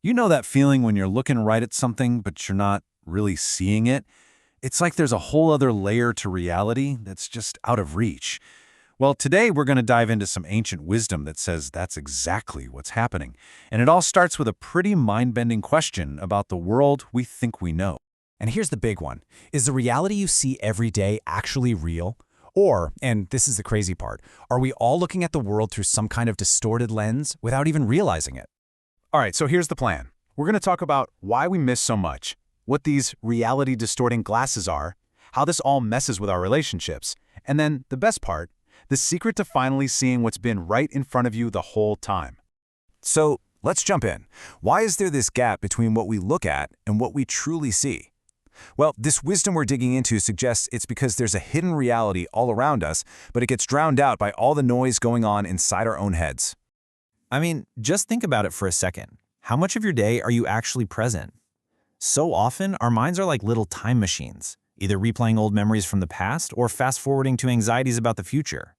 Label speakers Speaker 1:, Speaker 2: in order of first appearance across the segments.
Speaker 1: You know that feeling when you're looking right at something, but you're not really seeing it? It's like there's a whole other layer to reality that's just out of reach. Well, today we're going to dive into some ancient wisdom that says that's exactly what's happening. And it all starts with a pretty mind-bending question about the world we think we know.
Speaker 2: And here's the big one. Is the reality you see every day actually real? Or, and this is the crazy part, are we all looking at the world through some kind of distorted lens without even realizing it?
Speaker 1: All right, so here's the plan. We're going to talk about why we miss so much, what these reality-distorting glasses are, how this all messes with our relationships, and then, the best part, the secret to finally seeing what's been right in front of you the whole time.
Speaker 2: So, let's jump in. Why is there this gap between what we look at and what we truly see? Well, this wisdom we're digging into suggests it's because there's a hidden reality all around us, but it gets drowned out by all the noise going on inside our own heads.
Speaker 3: I mean, just think about it for a second. How much of your day are you actually present? So often, our minds are like little time machines, either replaying old memories from the past or fast-forwarding to anxieties about the future.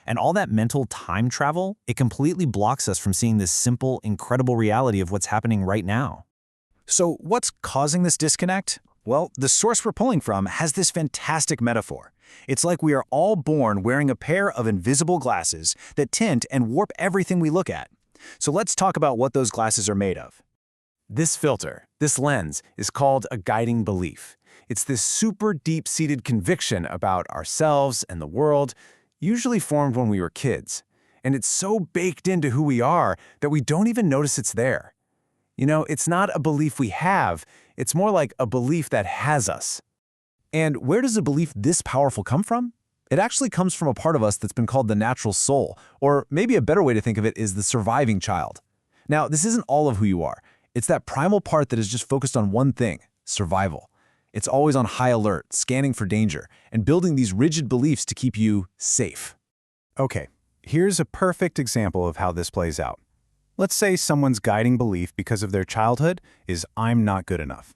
Speaker 3: And all that mental time travel, it completely blocks us from seeing this simple, incredible reality of what's happening right now.
Speaker 2: So, what's causing this disconnect? Well, the source we're pulling from has this fantastic metaphor. It's like we are all born wearing a pair of invisible glasses that tint and warp everything we look at. So let's talk about what those glasses are made of. This filter, this lens, is called a guiding belief. It's this super deep-seated conviction about ourselves and the world, usually formed when we were kids. And it's so baked into who we are that we don't even notice it's there. You know, it's not a belief we have, it's more like a belief that has us. And where does a belief this powerful come from? It actually comes from a part of us that's been called the natural soul, or maybe a better way to think of it is the surviving child. Now, this isn't all of who you are. It's that primal part that is just focused on one thing, survival. It's always on high alert, scanning for danger, and building these rigid beliefs to keep you safe. Okay, here's a perfect example of how this plays out. Let's say someone's guiding belief because of their childhood is I'm not good enough.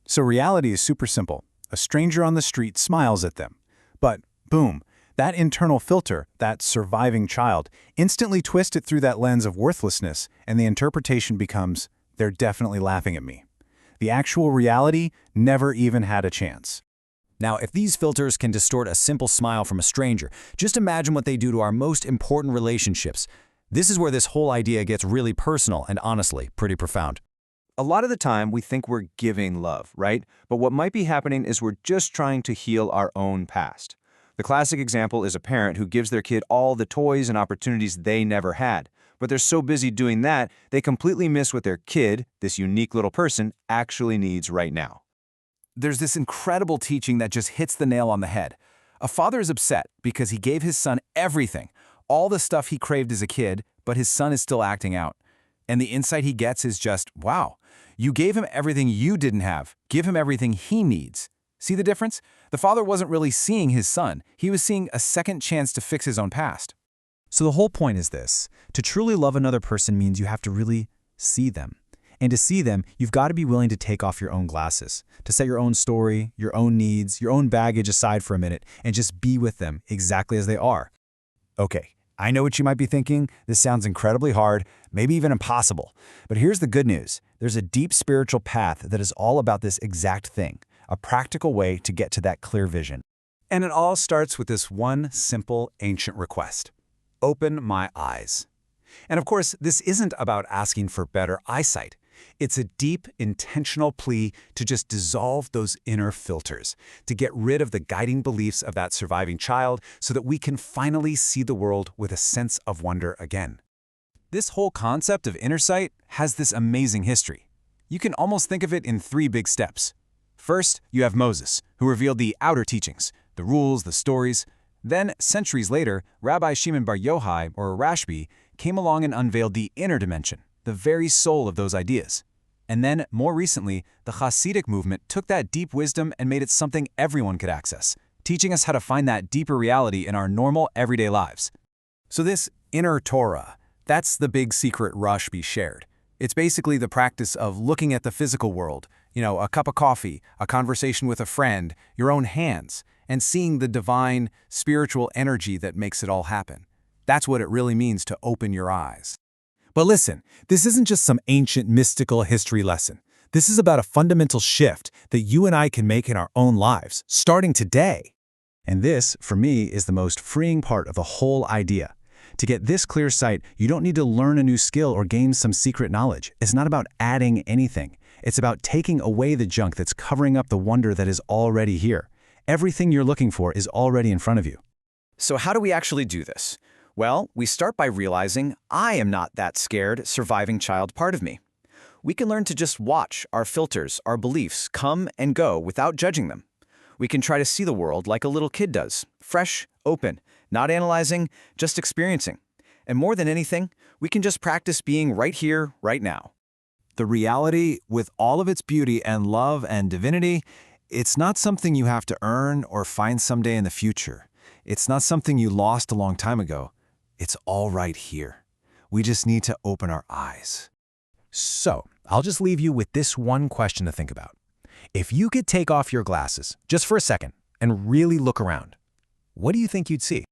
Speaker 2: So reality is super simple. A stranger on the street smiles at them. But, boom, that internal filter, that surviving child, instantly twists it through that lens of worthlessness, and the interpretation becomes, they're definitely laughing at me. The actual reality never even had a chance. Now, if these filters can distort a simple smile from a stranger, just imagine what they do to our most important relationships. This is where this whole idea gets really personal and honestly pretty profound.
Speaker 4: A lot of the time, we think we're giving love, right? But what might be happening is we're just trying to heal our own past. The classic example is a parent who gives their kid all the toys and opportunities they never had. But they're so busy doing that, they completely miss what their kid, this unique little person, actually needs right now.
Speaker 2: There's this incredible teaching that just hits the nail on the head. A father is upset because he gave his son everything, all the stuff he craved as a kid, but his son is still acting out. And the insight he gets is just, wow, you gave him everything you didn't have. Give him everything he needs. See the difference? The father wasn't really seeing his son. He was seeing a second chance to fix his own past.
Speaker 3: So the whole point is this. To truly love another person means you have to really see them. And to see them, you've got to be willing to take off your own glasses, to set your own story, your own needs, your own baggage aside for a minute, and just be with them exactly as they are.
Speaker 2: Okay, I know what you might be thinking. This sounds incredibly hard, maybe even impossible. But here's the good news. There's a deep spiritual path that is all about this exact thing, a practical way to get to that clear vision. And it all starts with this one simple ancient request. Open my eyes. And of course, this isn't about asking for better eyesight. It's a deep, intentional plea to just dissolve those inner filters, to get rid of the guiding beliefs of that surviving child so that we can finally see the world with a sense of wonder again. This whole concept of inner sight has this amazing history. You can almost think of it in three big steps. First, you have Moses, who revealed the outer teachings, the rules, the stories. Then, centuries later, Rabbi Shimon Bar Yochai, or Rashbi, came along and unveiled the inner dimension, the very soul of those ideas. And then, more recently, the Hasidic movement took that deep wisdom and made it something everyone could access, teaching us how to find that deeper reality in our normal, everyday lives. So this inner Torah, that's the big secret Rashbi shared. It's basically the practice of looking at the physical world, a cup of coffee, a conversation with a friend, your own hands, and seeing the divine, spiritual energy that makes it all happen. That's what it really means to open your eyes. But listen, this isn't just some ancient mystical history lesson. This is about a fundamental shift that you and I can make in our own lives, starting today. And this, for me, is the most freeing part of the whole idea. To get this clear sight, you don't need to learn a new skill or gain some secret knowledge. It's not about adding anything. It's about taking away the junk that's covering up the wonder that is already here. Everything you're looking for is already in front of you.
Speaker 5: So how do we actually do this? Well, we start by realizing I am not that scared surviving child part of me. We can learn to just watch our filters, our beliefs come and go without judging them. We can try to see the world like a little kid does, fresh, open, not analyzing, just experiencing. And more than anything, we can just practice being right here, right now.
Speaker 3: The reality, with all of its beauty and love and divinity, it's not something you have to earn or find someday in the future. It's not something you lost a long time ago. It's all right here. We just need to open our eyes.
Speaker 2: So, I'll just leave you with this one question to think about. If you could take off your glasses just for a second and really look around, what do you think you'd see?